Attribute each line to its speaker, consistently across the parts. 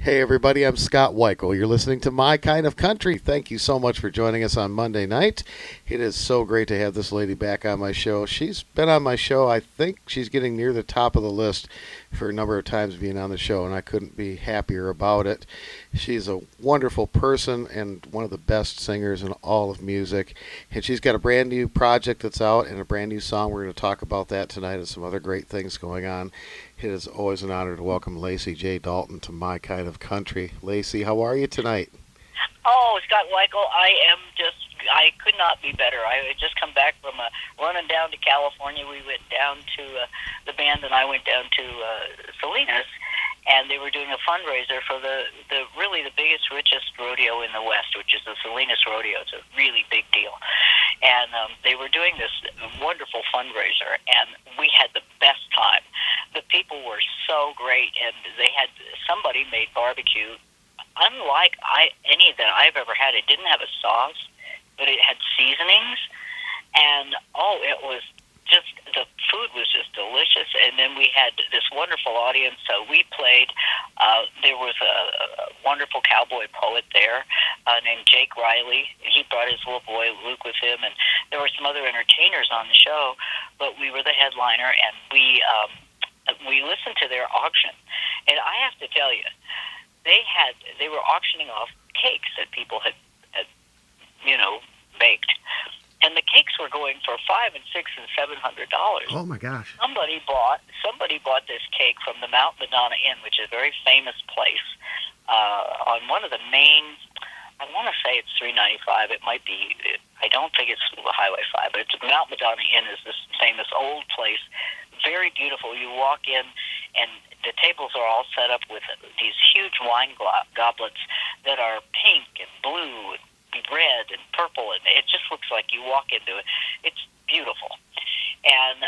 Speaker 1: Hey, everybody, I'm Scott Wikle. You're listening to My Kind of Country. Thank you so much for joining us on Monday night. It is so great to have this lady back on my show. She's been on my show. I think she's getting near the top of the list for a number of times being on the show, and I couldn't be happier about it. She's a wonderful person and one of the best singers in all of music. And she's got a brand new project that's out and a brand new song. We're going to talk about that tonight and some other great things going on. It is always an honor to welcome Lacy J. Dalton to My Kind of Country. Lacy, how are you tonight?
Speaker 2: Oh, Scott Wikle, I could not be better. I had just come back from running down to California. We went down to, the band and I went down to Salinas, and they were doing a fundraiser for the really the biggest, richest rodeo in the West, which is the Salinas Rodeo. It's a really big deal. And they were doing this wonderful fundraiser, and we had the best time. The people were so great, and somebody made barbecue unlike any that I've ever had. It didn't have a sauce, but it had seasonings, and it was just, the food was just delicious. And then we had this wonderful audience. So we played. There was a wonderful cowboy poet there named Jake Riley. He brought his little boy Luke with him, and there were some other entertainers on the show. But we were the headliner, and we listened to their auction. And I have to tell you, they were auctioning off cakes that people had baked, and the cakes were going for $500 and $600 and $700.
Speaker 1: Oh my gosh!
Speaker 2: Somebody bought this cake from the Mount Madonna Inn, which is a very famous place on one of the main. I want to say it's 395. It might be. I don't think it's Highway 5, but it's Mount Madonna Inn is this famous old place. Very beautiful. You walk in, and the tables are all set up with these huge wine goblets that are pink and blue and red and purple, and it just looks like you walk into it. It's beautiful. And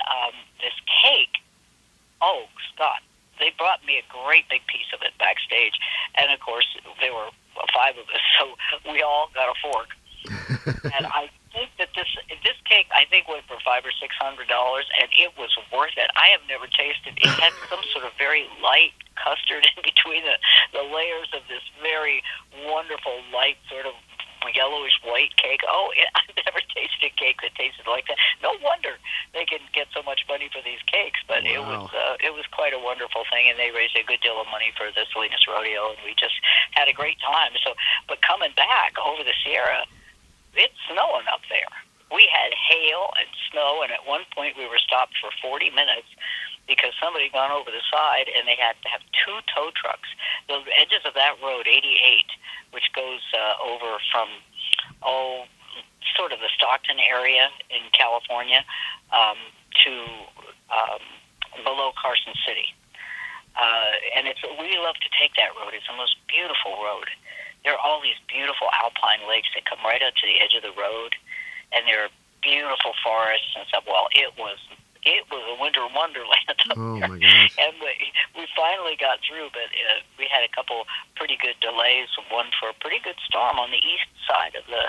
Speaker 2: this cake, oh, Scott, they brought me a great big piece of it backstage, and of course there were 5 of us, so we all got a fork. And I think that this cake, I think, went for $500 or $600, and it was worth it. I have never tasted. It had some sort of very light custard in between the layers of this very wonderful light sort of yellowish white cake. I've never tasted a cake that tasted like that. No wonder they can get so much money for these cakes. But
Speaker 1: wow.
Speaker 2: It was quite a wonderful thing, and they raised a good deal of money for the Salinas Rodeo, and we just had a great time. So, but coming back over the Sierra, it's snowing up there. We had hail and snow, and at one point we were stopped for 40 minutes because somebody had gone over the side, and they had to have 2 tow trucks. The edges of that road, 88, which goes over from, sort of the Stockton area in California to below Carson City. And we love to take that road. It's the most beautiful road. There are all these beautiful alpine lakes that come right up to the edge of the road, and there are beautiful forests and stuff. Well, it was a winter wonderland up there.
Speaker 1: Oh my gosh!
Speaker 2: And we finally got through, but we had a couple pretty good delays. One for a pretty good storm on the east side of the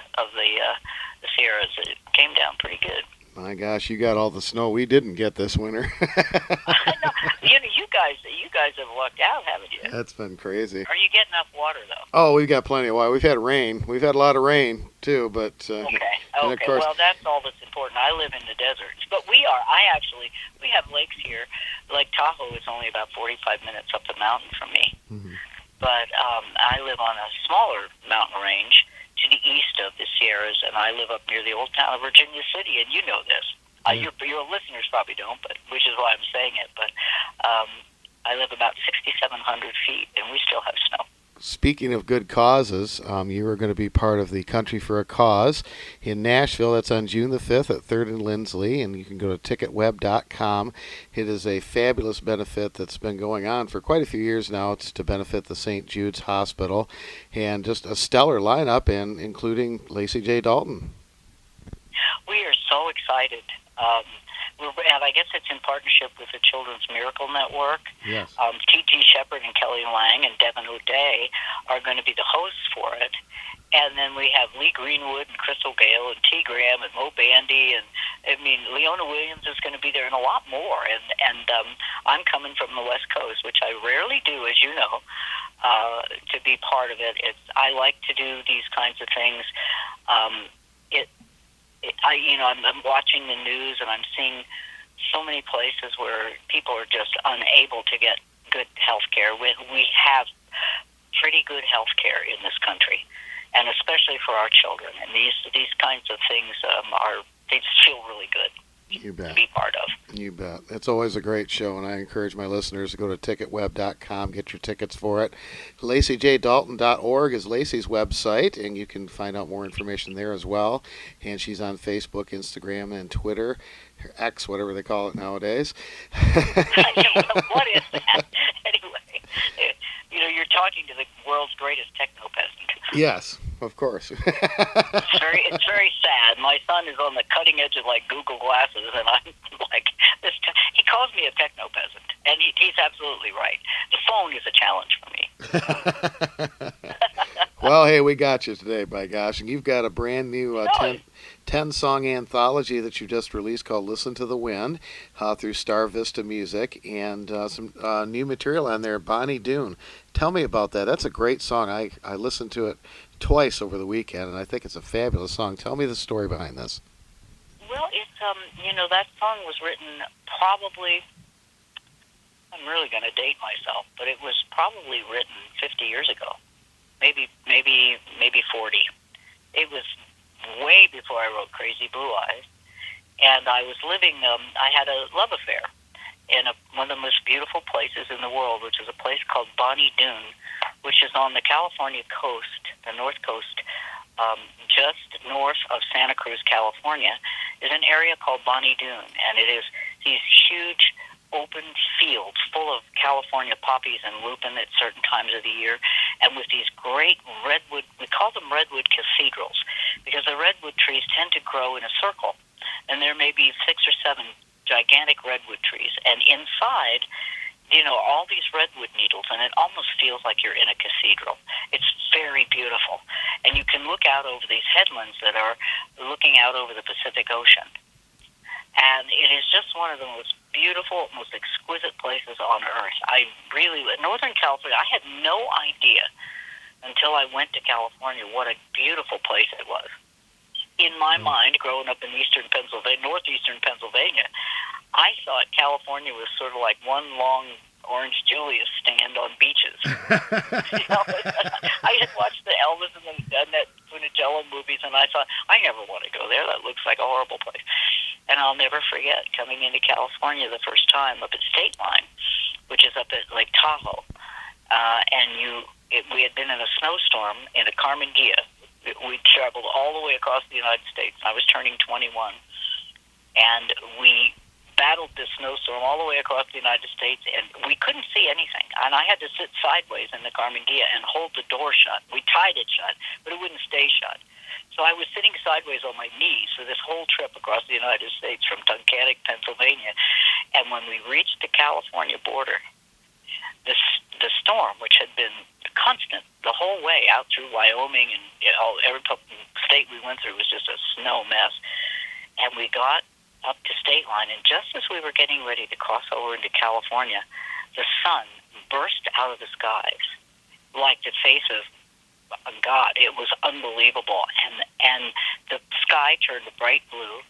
Speaker 2: Sierras. It came down pretty good.
Speaker 1: My gosh, you got all the snow we didn't get this winter.
Speaker 2: No, you guys have lucked out, haven't you?
Speaker 1: That's been crazy.
Speaker 2: Are you getting enough water though?
Speaker 1: Oh, we've got plenty of water. We've had rain. We've had a lot of rain too, but
Speaker 2: Okay.
Speaker 1: and of course,
Speaker 2: Well, that's all that's important. I live in the desert, but we have lakes here. Lake Tahoe is only about 45 minutes up the mountain from me.
Speaker 1: Mm-hmm.
Speaker 2: But I live on a smaller mountain range to the east of the Sierras, and I live up near the old town of Virginia City, and you know this.
Speaker 1: Yeah.
Speaker 2: Your listeners probably don't, but which is why I'm saying it. But I live about 6,700 feet, and we still have snow.
Speaker 1: Speaking of good causes, you are going to be part of the Country for a Cause in Nashville. That's on June the 5th at 3rd and Lindsley, and you can go to ticketweb.com. It is a fabulous benefit that's been going on for quite a few years now. It's to benefit the St. Jude's Hospital, and just a stellar lineup, and including Lacy J. Dalton.
Speaker 2: We are so excited. And I guess it's in partnership with the Children's Miracle Network.
Speaker 1: Yes.
Speaker 2: T.T. Shepard and Kelly Lang and Devin O'Day are going to be the hosts for it. And then we have Lee Greenwood and Crystal Gale and T. Graham and Mo Bandy. And, Leona Williams is going to be there and a lot more. And I'm coming from the West Coast, which I rarely do, as you know. to be part of it. I like to do these kinds of things. I'm watching the news and I'm seeing so many places where people are just unable to get good health care. We have pretty good health care in this country, and especially for our children. And these kinds of things they just feel really good.
Speaker 1: You bet.
Speaker 2: To be part of.
Speaker 1: You bet. It's always a great show, and I encourage my listeners to go to ticketweb.com, get your tickets for it. LacyJDalton.org is Lacy's website, and you can find out more information there as well. And she's on Facebook, Instagram, and Twitter, or X, whatever they call it nowadays.
Speaker 2: What is that? Anyway, you're talking to the world's greatest techno peasant.
Speaker 1: Yes, of course.
Speaker 2: It's very sad. My son is on the cutting edge of Google glasses, and I'm like, he calls me a techno peasant, and he's absolutely right. The phone is a challenge for me.
Speaker 1: Well, hey, we got you today, by gosh, and you've got a brand new 10-song anthology that you just released called Listen to the Wind through Star Vista Music, and some new material on there, Bonnie Doon. Tell me about that. That's a great song. I listened to it twice over the weekend, and I think it's a fabulous song. Tell me the story behind this.
Speaker 2: Well, it's that song was written probably, I'm really going to date myself, but it was probably written 50 years ago, maybe 40. It was way before I wrote Crazy Blue Eyes, and I was living. I had a love affair in one of the most beautiful places in the world, which is a place called Bonnie Doon, which is on the California coast, the north coast, just north of Santa Cruz, California, is an area called Bonnie Doon, and it is these huge open fields full of California poppies and lupin at certain times of the year, and with these great redwood, we call them redwood cathedrals, because the redwood trees tend to grow in a circle, and there may be 6 or 7 gigantic redwood trees, and inside, all these redwood needles, and it almost feels like you're in a cathedral. It's very beautiful, and you can look out over these headlands that are looking out over the Pacific Ocean. And it is just one of the most beautiful, most exquisite places on earth. Northern California, I had no idea until I went to California what a beautiful place it was. In my mind, growing up in northeastern Pennsylvania, I thought California was sort of like one long Orange Julius stand on beaches. I had watched the Elvis and the Annette Funicello movies, and I thought, I never want to go there. That looks like a horrible place. And I'll never forget coming into California the first time up at State Line, which is up at Lake Tahoe. We had been in a snowstorm in a Carmen Ghia. We traveled all the way across the United States. I was turning 21. And we battled this snowstorm all the way across the United States, and we couldn't see anything. And I had to sit sideways in the Carmen Ghia and hold the door shut. We tied it shut, but it wouldn't stay shut. So I was sitting sideways on my knees for this whole trip across the United States from Tunkhannock, Pennsylvania. And when we reached the California border, the storm, which had been constant the whole way out through Wyoming and every state we went through was just a snow mess. And we got up to State Line, and just as we were getting ready to cross over into California, the sun burst out of the skies like the face of God. It was unbelievable, and the sky turned bright blue,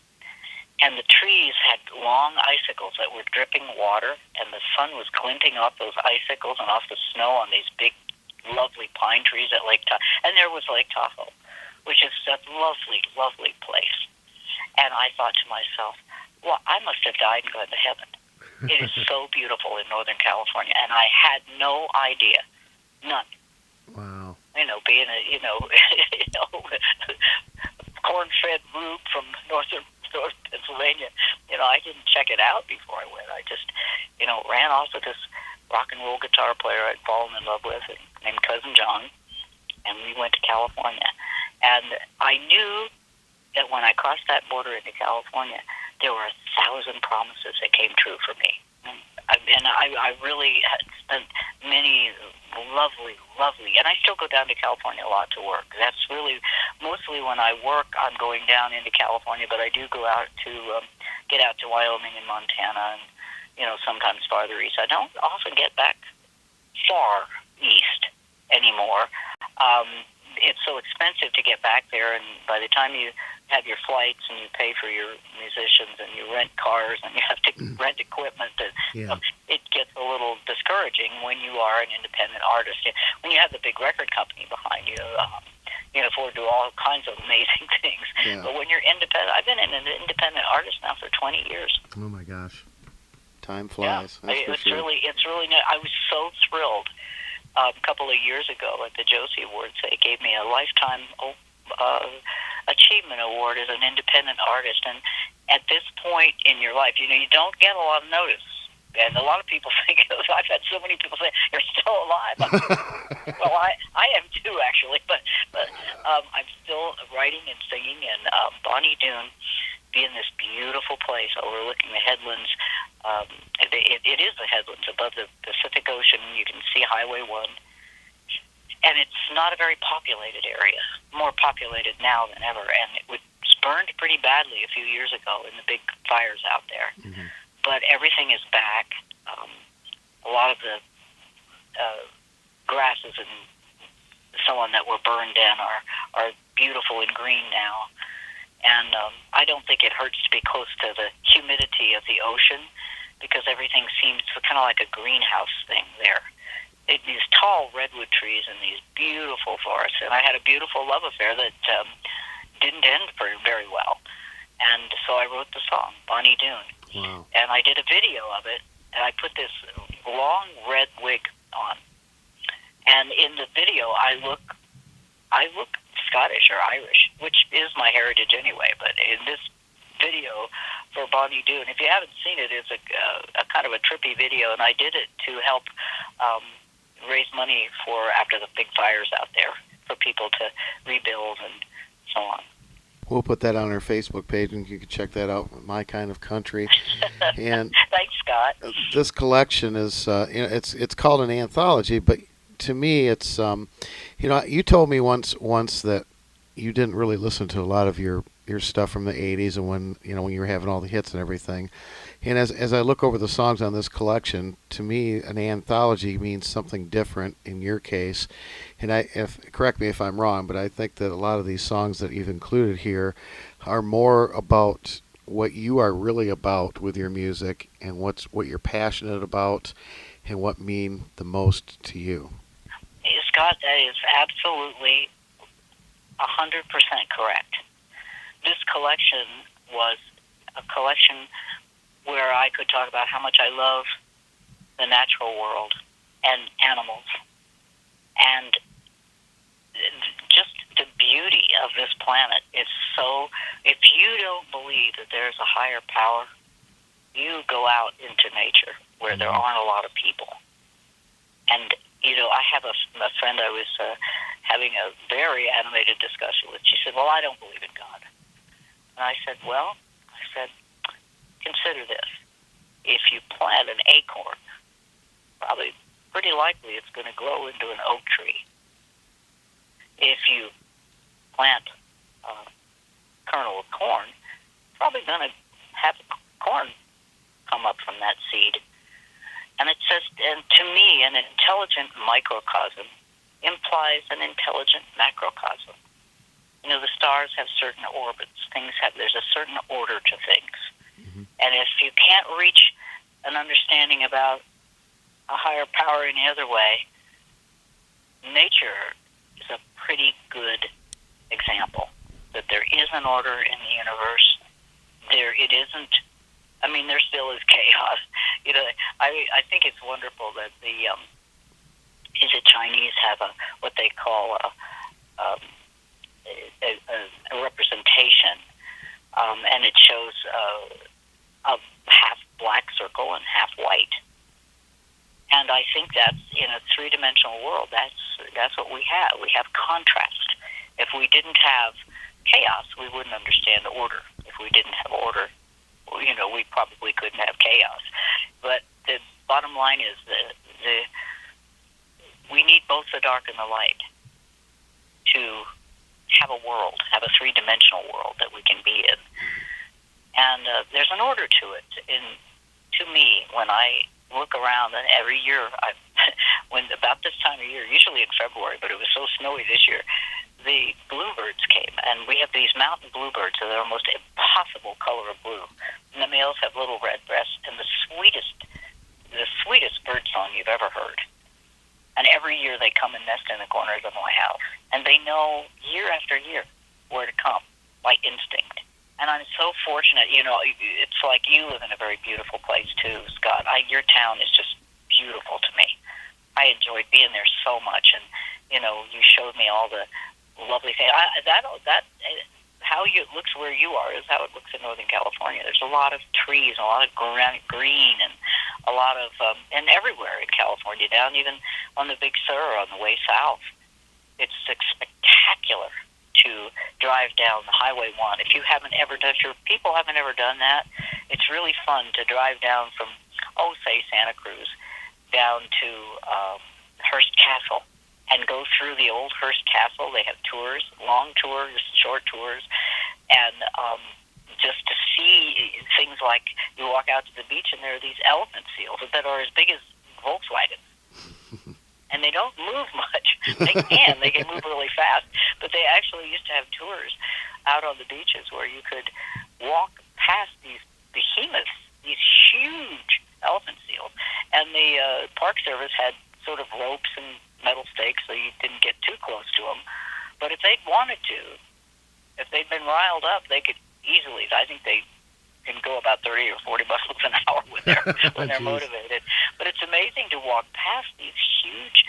Speaker 2: and the trees had long icicles that were dripping water, and the sun was glinting off those icicles and off the snow on these big, lovely pine trees at Lake Tahoe. And there was Lake Tahoe, which is a lovely, lovely place. And I thought to myself, well, I must have died and gone to heaven. It is so beautiful in Northern California, and I had no idea. None.
Speaker 1: Wow.
Speaker 2: Being a, corn-fed rube from north Pennsylvania, I didn't check it out before I went. I just, ran off with this rock and roll guitar player I'd fallen in love with named Cousin John, and we went to California. And I knew that when I crossed that border into California, there were 1,000 promises that came true for me. And I really had spent many lovely, and I still go down to California a lot to work. That's really, mostly when I work, I'm going down into California, but I do go out to, get out to Wyoming and Montana and, sometimes farther east. I don't often get back far east. anymore. It's so expensive to get back there, and by the time you have your flights and you pay for your musicians and you rent cars and you have to rent equipment, it gets a little discouraging when you are an independent artist. When you have the big record company behind you, you can afford to do all kinds of amazing things. Yeah. But when you're independent, I've been an independent artist now for 20 years.
Speaker 1: Oh my gosh, time flies.
Speaker 2: Yeah, it's really I was so thrilled. A couple of years ago at the Josie Awards, they gave me a Lifetime Achievement Award as an independent artist. And at this point in your life, you don't get a lot of notice. And a lot of people think, I've had so many people say, you're still alive. Well, I am too, actually. But I'm still writing and singing. And Bonnie Doon, being this beautiful place overlooking the headlands, it is the headlands above the Pacific Ocean. You can see Highway 1. And it's not a very populated area, more populated now than ever. And it was burned pretty badly a few years ago in the big fires out there. Mm-hmm. But everything is back. A lot of the grasses and so on that were burned in are beautiful and green now. And I don't think it hurts to be close to the humidity of the ocean, because everything seems kind of like a greenhouse thing there. These tall redwood trees and these beautiful forests. And I had a beautiful love affair that didn't end very well. And so I wrote the song, Bonnie Doon. Wow. And I did a video of it, and I put this long red wig on. And in the video, I look Scottish or Irish, which is my heritage anyway. But in this video for Bonnie Doon, if you haven't seen it, it's a kind of a trippy video, and I did it to help raise money for after the big fires out there for people to rebuild and so on.
Speaker 1: We'll put that on our Facebook page, and you can check that out. My Kind of Country. And
Speaker 2: thanks, Scott.
Speaker 1: This collection is it's called an anthology, but to me, it's you told me once that you didn't really listen to a lot of your stuff from the '80s, and when you were having all the hits and everything. And as I look over the songs on this collection, to me, an anthology means something different in your case. And correct me if I'm wrong, but I think that a lot of these songs that you've included here are more about what you are really about with your music, and what you're passionate about, and what mean the most to you.
Speaker 2: Scott, that is absolutely 100% correct. This collection was a collection where I could talk about how much I love the natural world and animals, and just the beauty of this planet. It's so, if you don't believe that there's a higher power, you go out into nature where there aren't a lot of people. And, I have a friend I was having a very animated discussion with. She said, well, I don't believe in God. And I said, consider this. If you plant an acorn, probably pretty likely it's going to grow into an oak tree. If you plant a kernel of corn, probably going to have corn come up from that seed. And it says, and to me, an intelligent microcosm implies an intelligent macrocosm. The stars have certain orbits. There's a certain order to things. Mm-hmm. And if you can't reach an understanding about a higher power any other way, nature is a pretty good example that there is an order in the universe. There still is chaos. I think it's wonderful that the Chinese have what they call a representation, and it shows a half black circle and half white. And I think that's in a three-dimensional world. That's what we have. We have contrast. If we didn't have chaos, we wouldn't understand order. If we didn't have order, we probably couldn't have chaos. But the bottom line is that we need both the dark and the light to have a world, have a three-dimensional world that we can be in. And there's an order to it. To me, when I look around, and every year, when about this time of year, usually in February, but it was so snowy this year, the bluebirds came, and we have these mountain bluebirds that are almost impossible color of blue, and the males have little red breasts, and the sweetest bird song you've ever heard. And every year they come and nest in the corners of my house, and they know year after year where to come by instinct. And I'm so fortunate, it's like you live in a very beautiful place too, Scott. Your town is just beautiful to me. I enjoyed being there so much, and you showed me all the lovely things. How it looks where you are is how it looks in Northern California. There's a lot of trees, a lot of green, and a lot of and everywhere in California, down even on the Big Sur on the way south. It's spectacular to drive down the Highway 1. If you haven't ever done, if people haven't ever done that, it's really fun to drive down from, say, Santa Cruz down to Hearst Castle and go through the old Hearst Castle. They have tours, long tours, short tours, and just to see things like you walk out to the beach and there are these elephant seals that are as big as Volkswagens. And they don't move much. They can move really fast. But they actually used to have tours out on the beaches where you could walk past these behemoths, these huge elephant seals. And the Park Service had sort of ropes and metal stakes so you didn't get too close to them. But if they'd wanted to, if they'd been riled up, they could easily, I think they can go about 30 or 40 miles an hour when they're motivated. But it's amazing to walk past these huge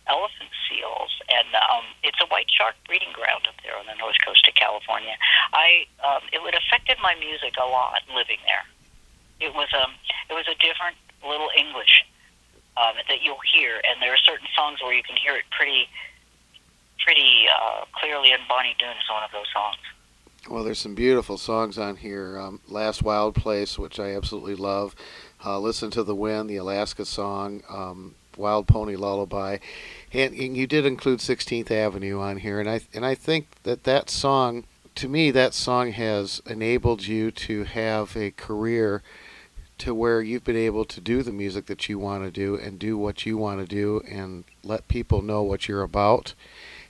Speaker 2: elephant seals, and it's a white shark breeding ground up there on the north coast of California. It affected my music a lot living there. It was a different little English that you'll hear, and there are certain songs where you can hear it pretty clearly, and Bonnie Doon is one of those songs.
Speaker 1: Well, there's some beautiful songs on here. Last Wild Place, which I absolutely love. Listen to the Wind, the Alaska song, Wild Pony Lullaby. And you did include 16th Avenue on here. And I think that song, to me, that song has enabled you to have a career to where you've been able to do the music that you want to do and do what you want to do and let people know what you're about.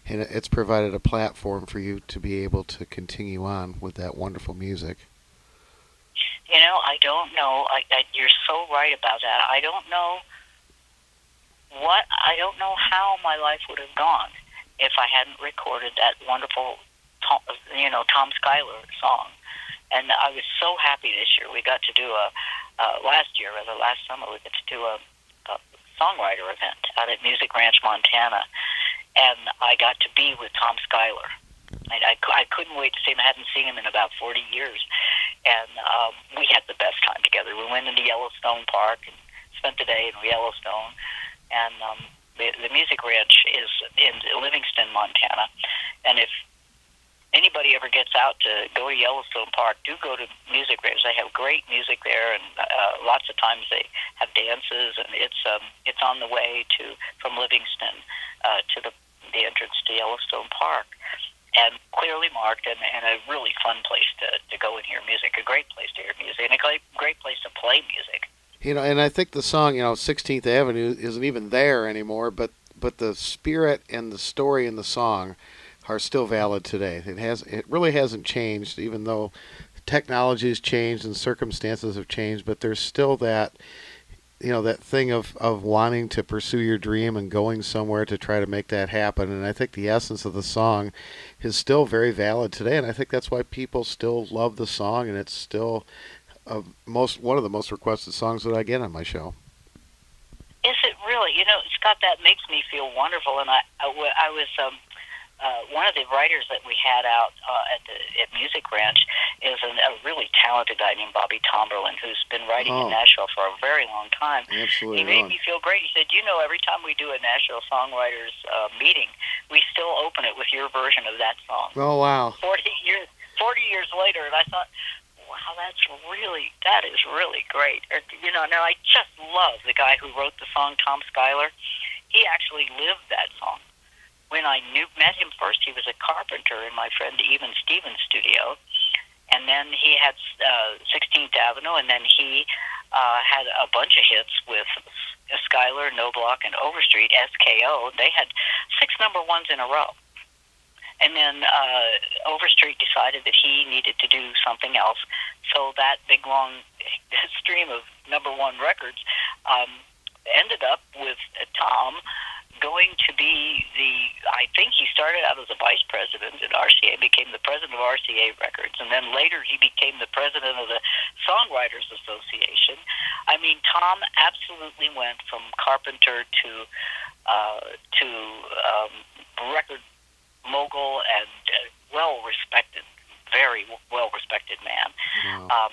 Speaker 1: And it's provided a platform for you to be able to continue on with that wonderful music.
Speaker 2: I don't know. You're so right about that. I don't know how my life would have gone if I hadn't recorded that wonderful, Tom Schuyler song. And I was so happy this year. We got to do last summer, we got to do a songwriter event out at Music Ranch, Montana. And I got to be with Tom Schuyler. I couldn't wait to see him. I hadn't seen him in about 40 years. And we had the best time together. We went into Yellowstone Park and spent the day in Yellowstone. And the Music Ranch is in Livingston, Montana. And if anybody ever gets out to go to Yellowstone Park, do go to Music Ranch. They have great music there, and lots of times they have dances. And it's on the way from Livingston to the entrance to Yellowstone Park, and clearly marked, and a really fun place to go and hear music, a great place to hear music, and a great place to play music.
Speaker 1: And I think the song, 16th Avenue isn't even there anymore, but the spirit and the story in the song are still valid today. It really hasn't changed, even though technology has changed and circumstances have changed, but there's still that that thing of wanting to pursue your dream and going somewhere to try to make that happen. And I think the essence of the song is still very valid today, and I think that's why people still love the song, and it's still one of the most requested songs that I get on my show.
Speaker 2: Is it really? Scott, that makes me feel wonderful. And I was one of the writers that we had out at Music Ranch is a really talented guy named Bobby Tomberlin, who's been writing in Nashville for a very long time.
Speaker 1: Absolutely.
Speaker 2: He made me feel great. He said, every time we do a Nashville Songwriters meeting, we still open it with your version of that song.
Speaker 1: Oh, wow.
Speaker 2: 40 years later, and I thought, wow, that is really great. Now I just love the guy who wrote the song, Tom Schuyler. He actually lived that song. When I met him first, he was a carpenter in my friend Even Stevens' studio, and then he had 16th Avenue, and then he had a bunch of hits with Skylar, No Block, and Overstreet, SKO. They had 6 number ones in a row. And then Overstreet decided that he needed to do something else. So that big, long stream of number one records ended up with Tom going to be I think he started out as a vice president at RCA, became the president of RCA Records, and then later he became the president of the Songwriters Association. I mean, Tom absolutely went from carpenter to record mogul and well-respected, very well-respected man.
Speaker 1: Wow.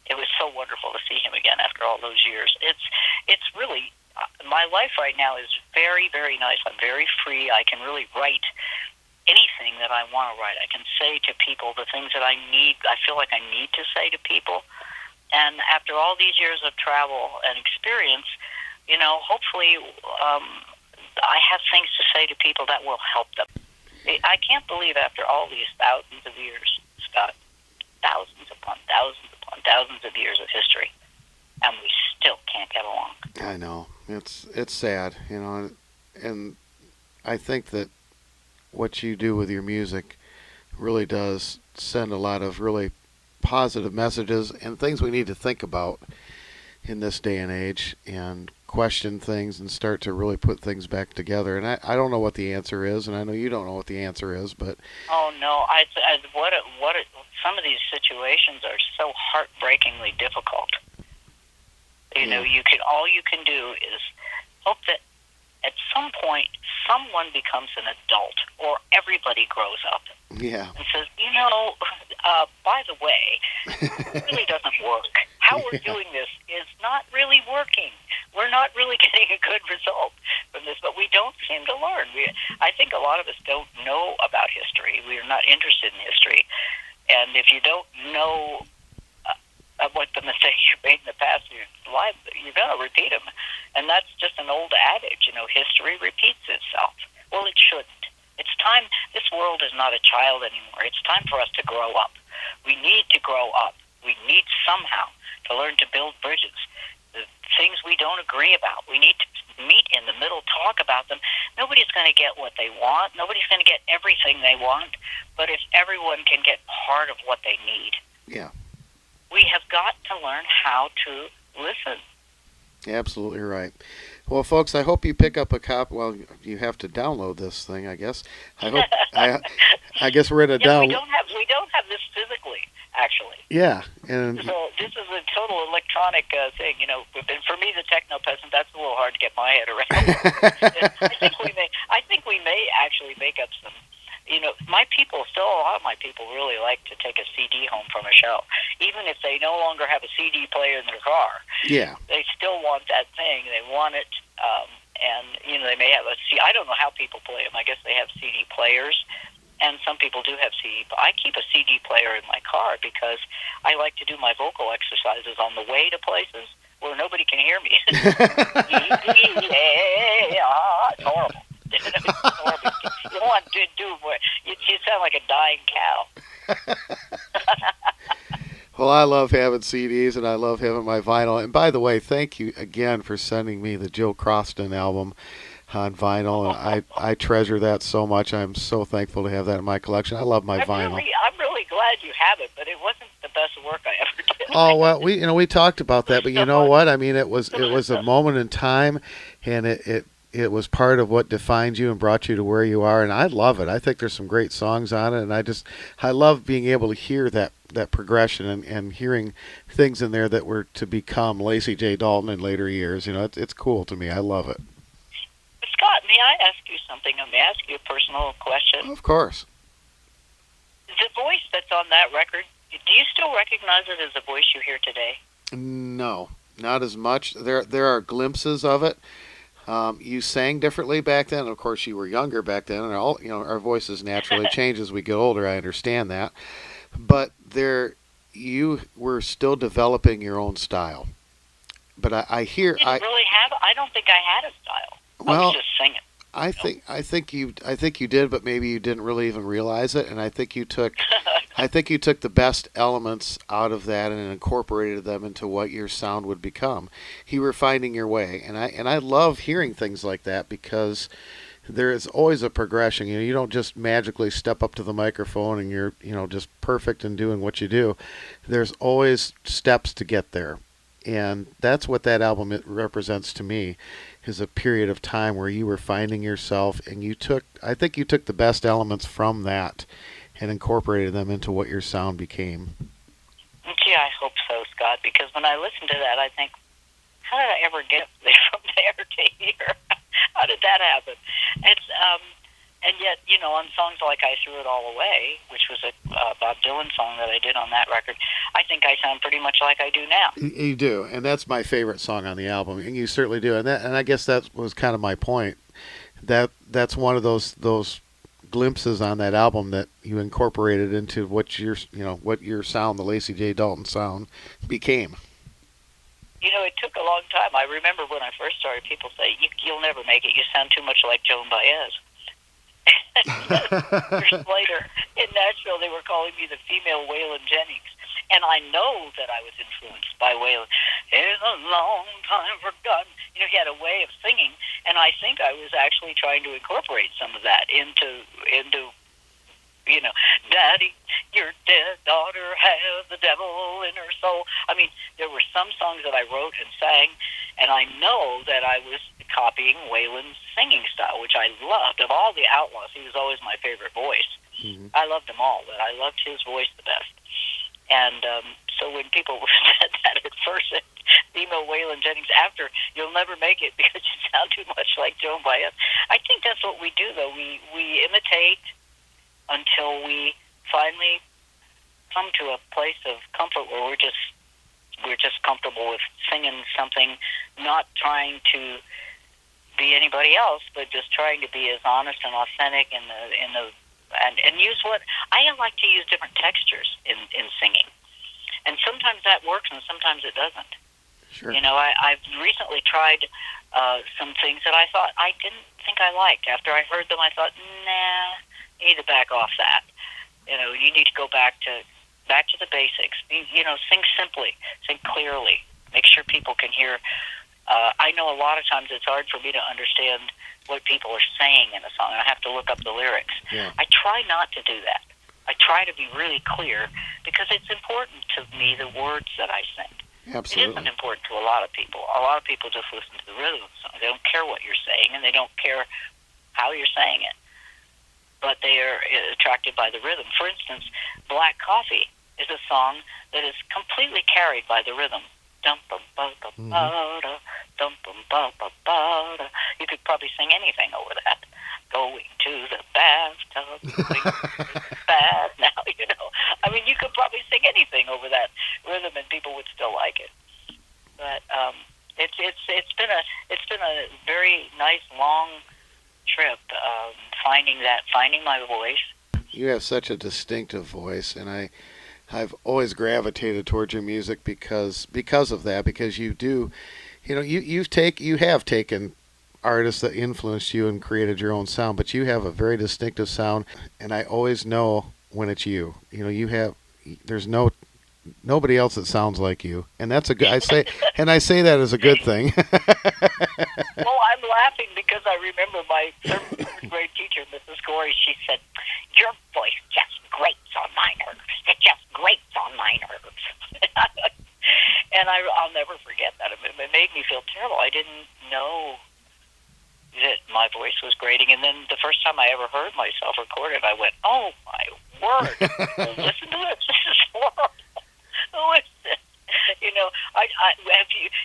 Speaker 2: It was so wonderful to see him again after all those years. It's really, my life right now is very, very nice. I'm very free. I can really write anything that I want to write. I can say to people the things that I feel like I need to say to people. And after all these years of travel and experience, hopefully I have things to say to people that will help them. I can't believe after all these thousands of years, Scott, thousands upon thousands upon thousands of years of history, and we still can't get along.
Speaker 1: I know. It's sad, and I think that what you do with your music really does send a lot of really positive messages and things we need to think about in this day and age and question things and start to really put things back together. And I don't know what the answer is, and I know you don't know what the answer is, but
Speaker 2: oh no, some of these situations are so heartbreakingly difficult. All you can do is hope that at some point someone becomes an adult or everybody grows up.
Speaker 1: Yeah.
Speaker 2: And says, by the way, it really doesn't work. How we're doing this is not really working. We're not really getting a good result from this, but we don't seem to learn. I think a lot of us don't know about history. We are not interested in history. And if you don't know what the mistakes you made in the past in your life, you're going to repeat them. And that's just an old adage, history repeats itself. Well, it shouldn't. It's time. This world is not a child anymore. It's time for us to grow up. We need to grow up. We need somehow to learn to build bridges. The things we don't agree about, we need to meet in the middle, talk about them. Nobody's going to get what they want. Nobody's going to get everything they want. But if everyone can get part of what they need,
Speaker 1: yeah,
Speaker 2: we have got to learn how to listen.
Speaker 1: Absolutely right. Well, folks, I hope you pick up a copy. Well, you have to download this thing, I guess. I hope. I guess we're at a download.
Speaker 2: We don't have this physically, actually.
Speaker 1: Yeah, and
Speaker 2: so this is a total electronic thing. And for me, the techno peasant, that's a little hard to get my head around. I think we may actually make up some. My people, still a lot of my people really like to take a CD home from a show. Even if they no longer have a CD player in their car.
Speaker 1: Yeah.
Speaker 2: They still want that thing. They want it. And, they may have I don't know how people play them. I guess they have CD players. And some people do have CD. But I keep a CD player in my car because I like to do my vocal exercises on the way to places where nobody can hear me. It's horrible. You want to do more. You sound like a dying cow.
Speaker 1: Well, I love having CDs and I love having my vinyl. And by the way, thank you again for sending me the Joe Croston album on vinyl. And I treasure that so much. I'm so thankful to have that in my collection. I love my vinyl.
Speaker 2: I'm really glad you have it, but it wasn't the best work I ever did.
Speaker 1: Oh well, we talked about that, but you know what? I mean, it was a moment in time, and it was part of what defined you and brought you to where you are, and I love it. I think there's some great songs on it, and I love being able to hear that progression and hearing things in there that were to become Lacy J. Dalton in later years. It's cool to me. I love it.
Speaker 2: Scott, may I ask you something? May I ask you a personal question?
Speaker 1: Of course.
Speaker 2: The voice that's on that record, do you still recognize it as the voice you hear today?
Speaker 1: No, not as much. There are glimpses of it. You sang differently back then. Of course, you were younger back then, and our voices naturally change as we get older. I understand that, but you were still developing your own style. But I hear
Speaker 2: I don't think I had a style.
Speaker 1: Well,
Speaker 2: I was just singing.
Speaker 1: I think you did, but maybe you didn't really even realize it. And I think you took I think you took the best elements out of that and incorporated them into what your sound would become. You were finding your way, and I love hearing things like that because there is always a progression. You don't just magically step up to the microphone and you're just perfect in doing what you do. There's always steps to get there, and that's what that album it represents to me. Is a period of time where you were finding yourself, and I think you took the best elements from that and incorporated them into what your sound became.
Speaker 2: Gee, I hope so, Scott, because when I listen to that, I think, how did I ever get from there to here? How did that happen? And yet, on songs like I Threw It All Away, which was a Bob Dylan song that I did on that record, I think I sound pretty much like I do now.
Speaker 1: You do, and that's my favorite song on the album, and you certainly do. And I guess that was kind of my point. That's one of those glimpses on that album that you incorporated into what your sound, the Lacy J. Dalton sound, became.
Speaker 2: It took a long time. I remember when I first started, people say, you'll never make it. You sound too much like Joan Baez. Years later, in Nashville, they were calling me the female Waylon Jennings. And I know that I was influenced by Waylon. In a long time forgotten. He had a way of singing, and I think I was actually trying to incorporate some of that into Daddy, your dead daughter has the devil in her soul. I mean, there were some songs that I wrote and sang, and I know that I was copying Waylon's singing style, which I loved. Of all the Outlaws, he was always my favorite voice. Mm-hmm. I loved them all, but I loved his voice the best. And so when people said that at first, female Waylon Jennings, after, you'll never make it because you sound too much like Joan Baez. I think that's what we do, though. We imitate until we finally come to a place of comfort where we're just comfortable with singing something, not trying to be anybody else, but just trying to be as honest and authentic and use what I like to use different textures in singing, and sometimes that works and sometimes it doesn't.
Speaker 1: Sure.
Speaker 2: I've recently tried some things that I thought I didn't think I liked. After I heard them, I thought, nah, you need to back off that. You need to go back to the basics. Sing simply, sing clearly, make sure people can hear. I know a lot of times it's hard for me to understand what people are saying in a song, and I have to look up the lyrics.
Speaker 1: Yeah.
Speaker 2: I try not to do that. I try to be really clear because it's important to me, the words that I sing.
Speaker 1: Absolutely.
Speaker 2: It isn't important to a lot of people. A lot of people just listen to the rhythm of the song. They don't care what you're saying, and they don't care how you're saying it. But they are attracted by the rhythm. For instance, Black Coffee is a song that is completely carried by the rhythm. Dum-bum-ba-ba-ba-da, dum-bum-ba-ba-ba-da. You could probably sing anything over that. Going to the bathtub, bath now, I mean, you could probably sing anything over that rhythm and people would still like it. But it's been a very nice long trip finding my voice.
Speaker 1: You have such a distinctive voice, and I've always gravitated towards your music because of that. Because you do, you have taken artists that influenced you and created your own sound, but you have a very distinctive sound, and I always know when it's you. There's nobody else that sounds like you, and that's a good. I say that as a good thing.
Speaker 2: Well, I'm laughing because I remember my third grade teacher, Mrs. Gorey. She said, "Your voice just grates on my nerves. It just grates on my nerves." And I'll never forget that. It made me feel terrible. I didn't know that my voice was grating, and then the first time I ever heard myself recorded, I went, "Oh my word! Listen to this. This is horrible. Who is this?"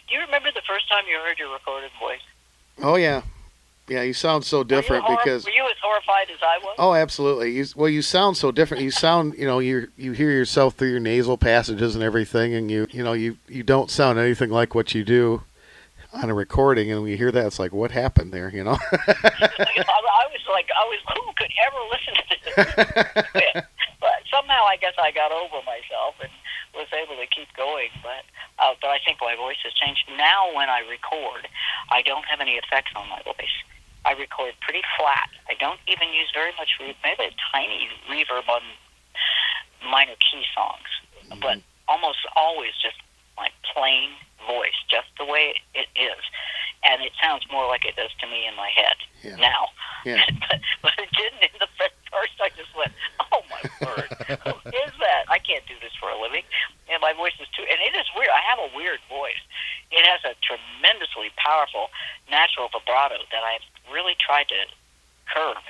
Speaker 2: Do you remember the first time you heard your recorded voice?
Speaker 1: Oh yeah, you sound so different because.
Speaker 2: Were you as horrified as I was?
Speaker 1: Oh, absolutely. You sound so different. You sound, you hear yourself through your nasal passages and everything, and you don't sound anything like what you do on a recording, and when you hear that, it's like, what happened there,
Speaker 2: I was who could ever listen to this? But somehow I guess I got over myself and was able to keep going, but I think my voice has changed. Now when I record, I don't have any effects on my voice. I record pretty flat. I don't even use very much reverb, maybe a tiny reverb on minor key songs, but almost always just my plain voice, just the way it is. And it sounds more like it does to me in my head now.
Speaker 1: Yeah.
Speaker 2: but it didn't in the first. I just went, oh, my word, who is that? I can't do this for a living. And my voice is too, and it is weird. I have a weird voice. It has a tremendously powerful natural vibrato that I've really tried to curb.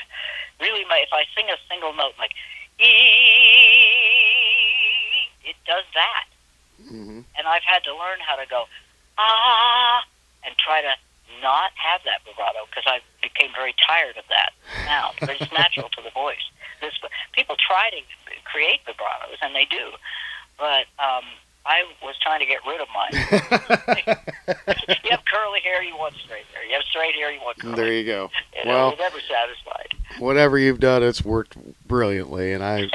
Speaker 2: Really, if I sing a single note, like, it does that.
Speaker 1: Mm-hmm.
Speaker 2: And I've had to learn how to go, ah, and try to not have that vibrato, because I became very tired of that now. But it's natural to the voice. People try to create vibratos, and they do. But I was trying to get rid of mine. You have curly hair, you want straight hair. You have straight hair, you want curly.
Speaker 1: There you go.
Speaker 2: You're never satisfied.
Speaker 1: Whatever you've done, it's worked brilliantly, and I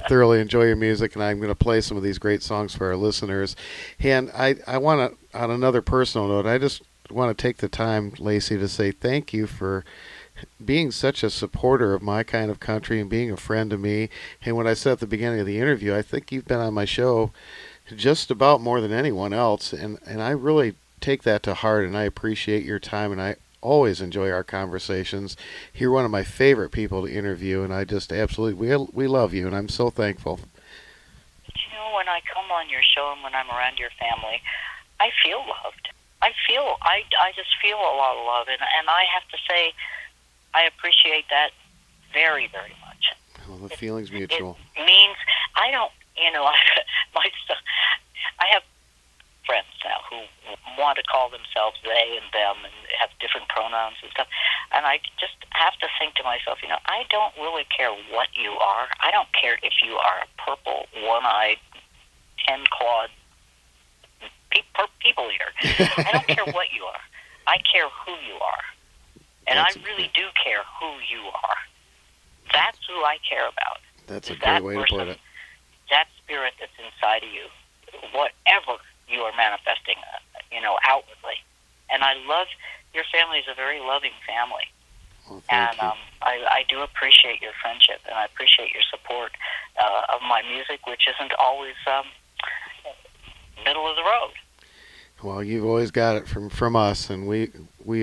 Speaker 1: thoroughly enjoy your music, and I'm going to play some of these great songs for our listeners. And I want to, on another personal note, I just want to take the time, Lacy, to say thank you for being such a supporter of my kind of country and being a friend to me. And when I said at the beginning of the interview, I think you've been on my show just about more than anyone else, and I really take that to heart, and I appreciate your time, and I always enjoy our conversations. You're one of my favorite people to interview, and I just absolutely, we love you, and I'm so thankful.
Speaker 2: You know, when I come on your show and when I'm around your family, I feel loved. I just feel a lot of love, and I have to say, I appreciate that very, very much.
Speaker 1: Well, the feeling's mutual.
Speaker 2: It means, I don't, I have friends now who want to call themselves they and them and have different pronouns and stuff, and I just have to think to myself, I don't really care what you are. I don't care if you are a purple, one-eyed, 10-clawed people eater. I don't care what you are. I care who you are. And I really do care who you are. That's who I care about.
Speaker 1: That's a great way to put it.
Speaker 2: That spirit that's inside of you, whatever you are manifesting, outwardly. And I love, your family is a very loving family.
Speaker 1: Well, thank you.
Speaker 2: I do appreciate your friendship, and I appreciate your support of my music, which isn't always middle of the road.
Speaker 1: Well, you've always got it from us, and we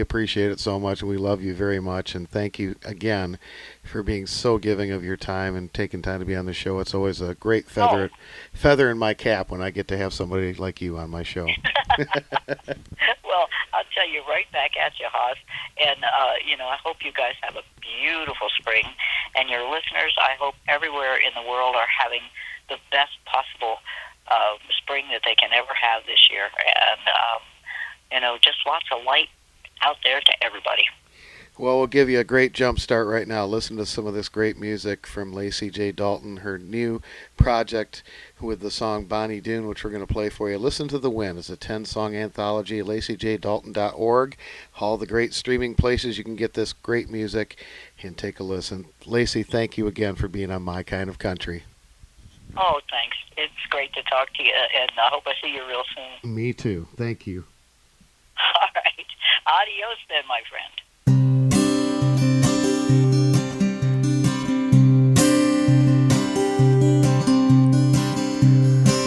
Speaker 1: appreciate it so much, and we love you very much, and thank you again for being so giving of your time and taking time to be on the show. It's always a great feather in my cap when I get to have somebody like you on my show.
Speaker 2: Well, I'll tell you right back at you, Haas, and I hope you guys have a beautiful spring, and your listeners, I hope everywhere in the world are having the best possible spring that they can ever have this year, and just lots of light out there to everybody.
Speaker 1: Well, we'll give you a great jump start right now. Listen to some of this great music from Lacy J. Dalton, her new project with the song Bonnie Doon, which we're going to play for you. Listen to The Wind. It's a 10-song anthology, lacyjdalton.org. All the great streaming places you can get this great music, and take a listen. Lacy, thank you again for being on My Kind of Country.
Speaker 2: Oh, thanks. It's great to talk to you, and I hope I see you real soon.
Speaker 1: Me too. Thank you.
Speaker 2: All right. Adios then, my friend.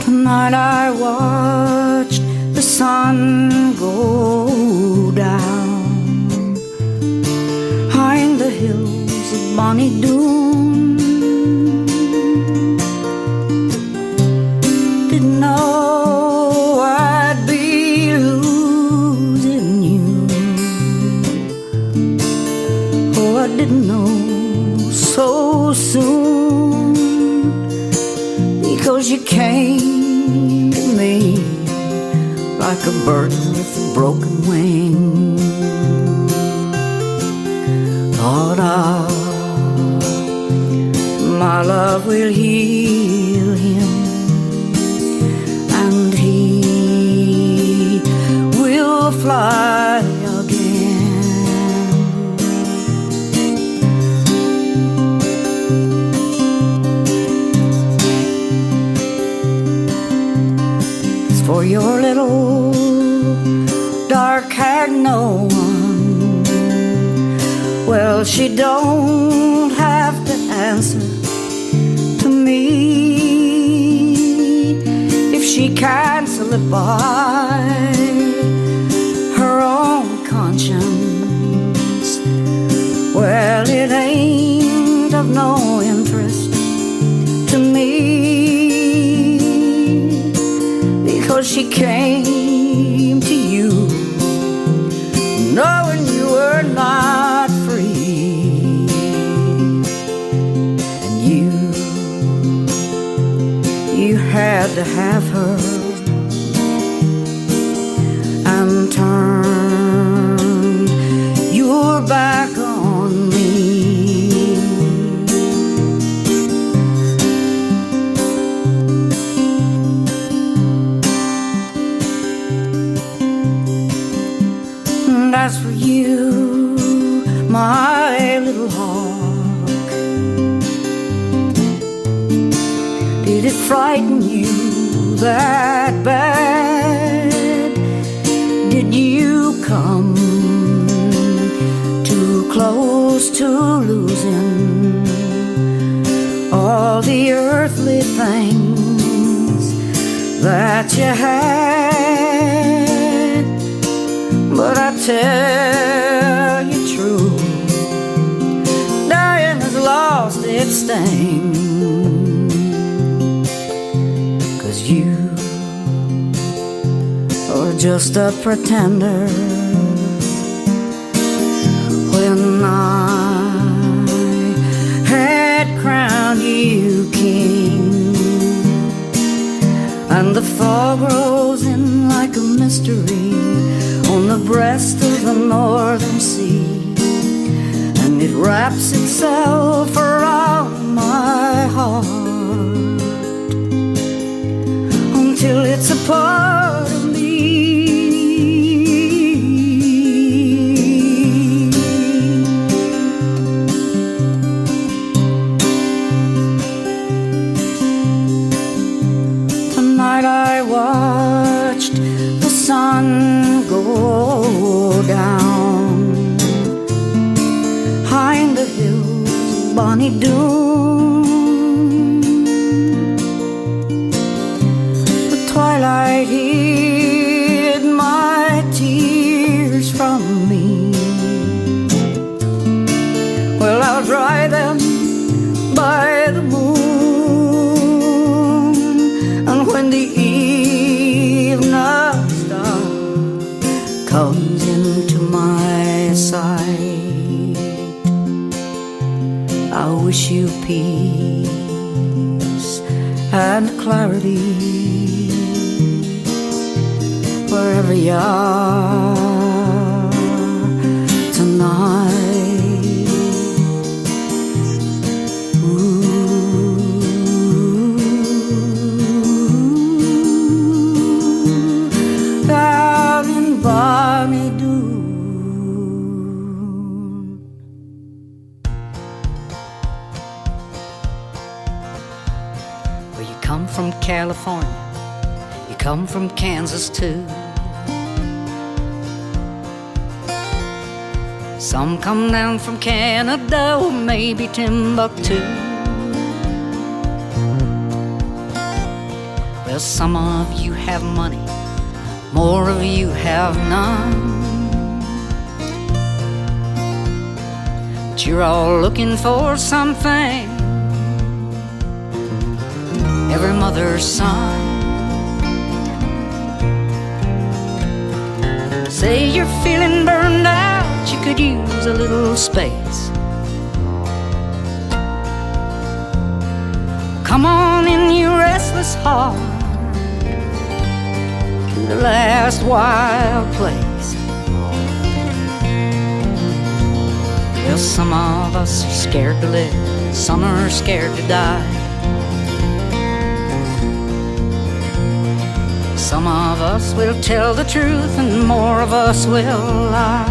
Speaker 3: Tonight I watched the sun go down behind the hills of Bonnie Doon. Didn't know I'd be losing you. Oh, I didn't know so soon, because you came to me like a bird with a broken wing. Thought my love will heal him, and he will fly again. As for your little dark-haired no one, well, she don't have to answer to me. it by her own conscience. Well, it ain't of no interest to me, because she came to you knowing you were not free, and you had to have her, and turned your back on me. And as for you, my little hawk, did it frighten you that bad? Did you come too close to losing all the earthly things that you had? But I tell you true, dying has lost its sting, 'cause you are just a pretender. When I had crowned you king, and the fog rose in like a mystery on the breast of the northern sea, and it wraps itself around my heart until it's a part of me. Tonight I watched the sun go down behind the hills of Bonnie Doon. The twilight hid my tears from me. Well, I'll dry them by the moon, and when the evening star comes into my sight, I wish you peace and clarity wherever you are tonight. Down in Bonnie Doon. Well, you come from California, you come from Kansas too. Some come down from Canada or maybe Timbuktu. Well, some of you have money, more of you have none, but you're all looking for something, every mother's son. Say you're feeling burned out, you could use a little space. Come on in, you restless heart, to the last wild place. Well, some of us are scared to live, some are scared to die. Some of us will tell the truth and more of us will lie.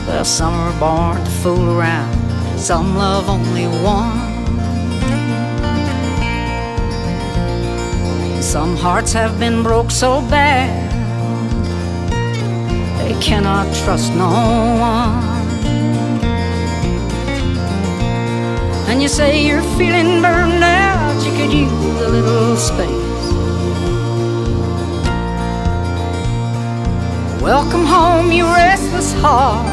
Speaker 3: Well, some are born to fool around, some love only one. Some hearts have been broke so bad they cannot trust no one. And you say you're feeling burned out, you could use a little space. Welcome home, you restless heart,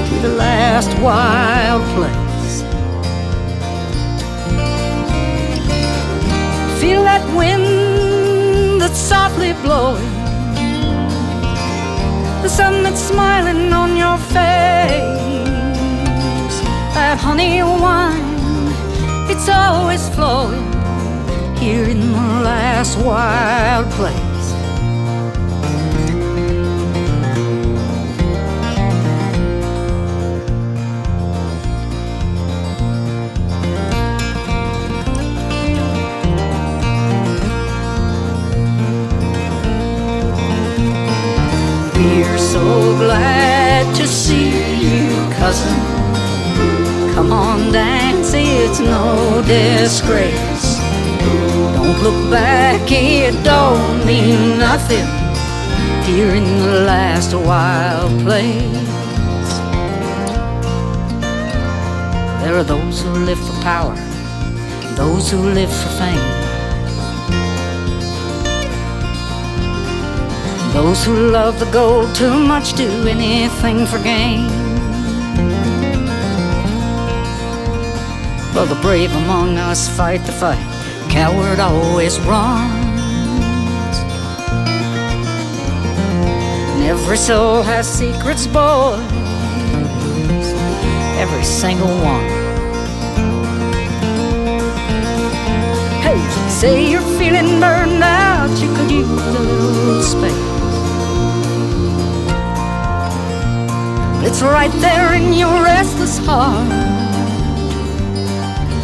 Speaker 3: to the last wild place. Feel that wind that's softly blowing, the sun that's smiling on your face. That honey wine, it's always flowing here in the last wild place. We're so glad to see you, cousin. Come on, dance, it's no disgrace. Don't look back, it don't mean nothing here in the last wild place. There are those who live for power, those who live for fame, those who love the gold too much, do anything for gain. Well, the brave among us fight the fight, coward always runs. And every soul has secrets, boys, every single one. Hey, say you're feeling burned out, you could use a little space. It's right there in your restless heart,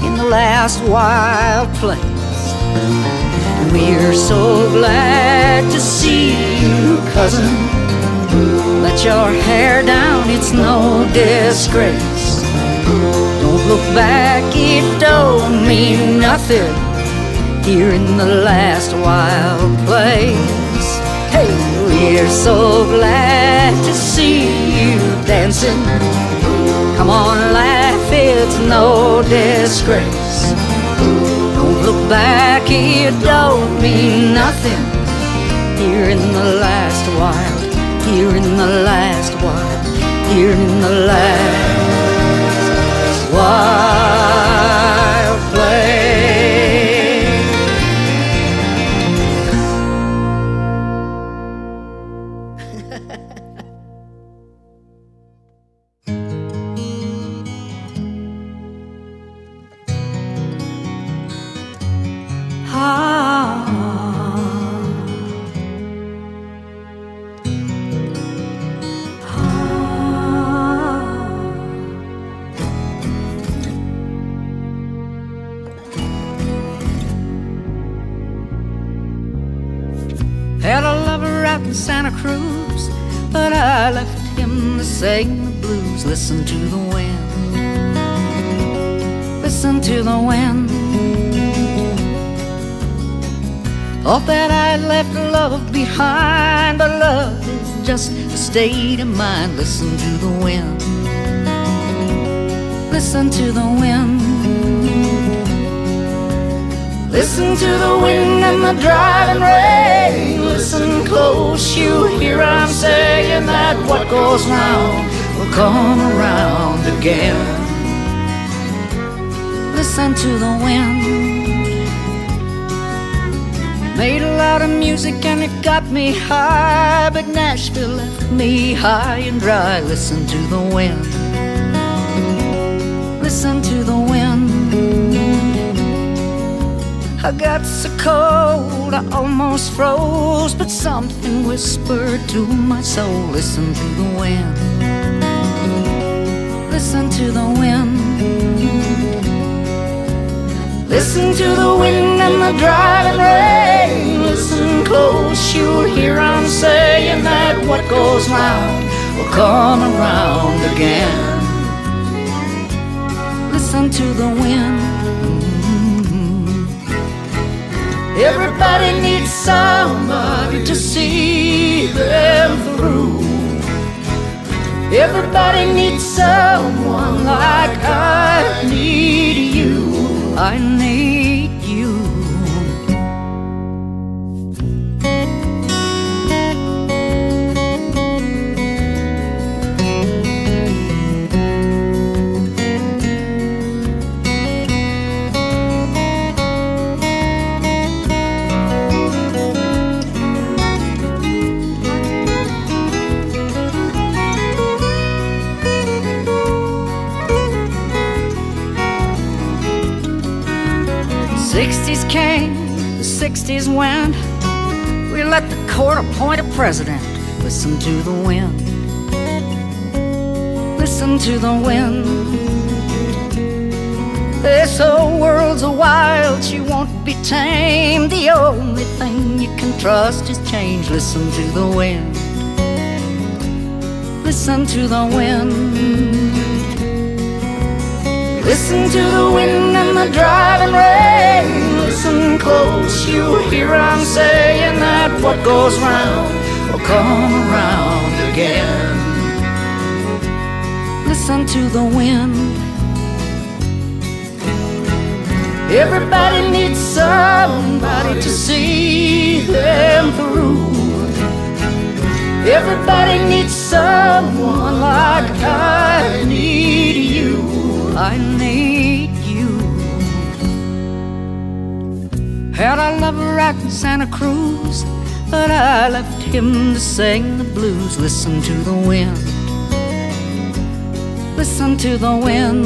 Speaker 3: in the last wild place. We're so glad to see you, cousin. Let your hair down, it's no disgrace. Don't look back, it don't mean nothing here in the last wild place. Hey, we're so glad to see you dancing. Come on, laugh, it's no disgrace. Don't look back, it don't mean nothing here in the last wild, here in the last wild, here in the last wild place. Had a lover out in Santa Cruz, but I left him to sing the blues. Listen to the wind, listen to the wind. Thought that I'd left love behind, but love is just a state of mind. Listen to the wind, listen to the wind. Listen to the wind and the driving rain. Listen close, you hear I'm saying that what goes round will come around again. Listen to the wind. Made a lot of music and it got me high, but Nashville left me high and dry. Listen to the wind, listen to the wind. I got so cold, I almost froze, but something whispered to my soul. Listen to the wind, listen to the wind. Listen to the wind and the driving rain. Listen close, you'll hear I'm saying that what goes round will come around again. Listen to the wind. Everybody needs somebody to see them through. Everybody needs someone like I need you. I need you. '60s came, the '60s went. We let the court appoint a president. Listen to the wind. Listen to the wind. This whole world's a wild, she won't be tamed. The only thing you can trust is change. Listen to the wind. Listen to the wind. Listen to the wind and the driving rain. Listen close, you'll hear I'm saying that what goes round will come around again. Listen to the wind. Everybody needs somebody to see them through. Everybody needs someone like I need you. I need you. Had a lover out in Santa Cruz, but I left him to sing the blues. Listen to the wind. Listen to the wind.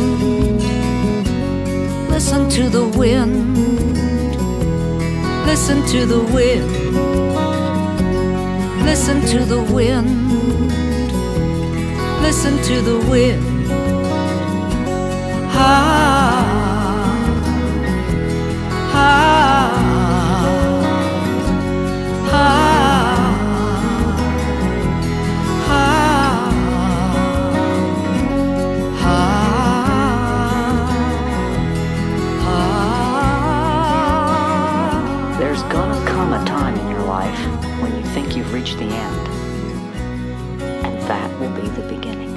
Speaker 3: Listen to the wind. Listen to the wind. Listen to the wind. Listen to the wind. Ah, ah, ah, ah.
Speaker 4: There's gonna come a time in your life when you think you've reached the end, and that will be the beginning.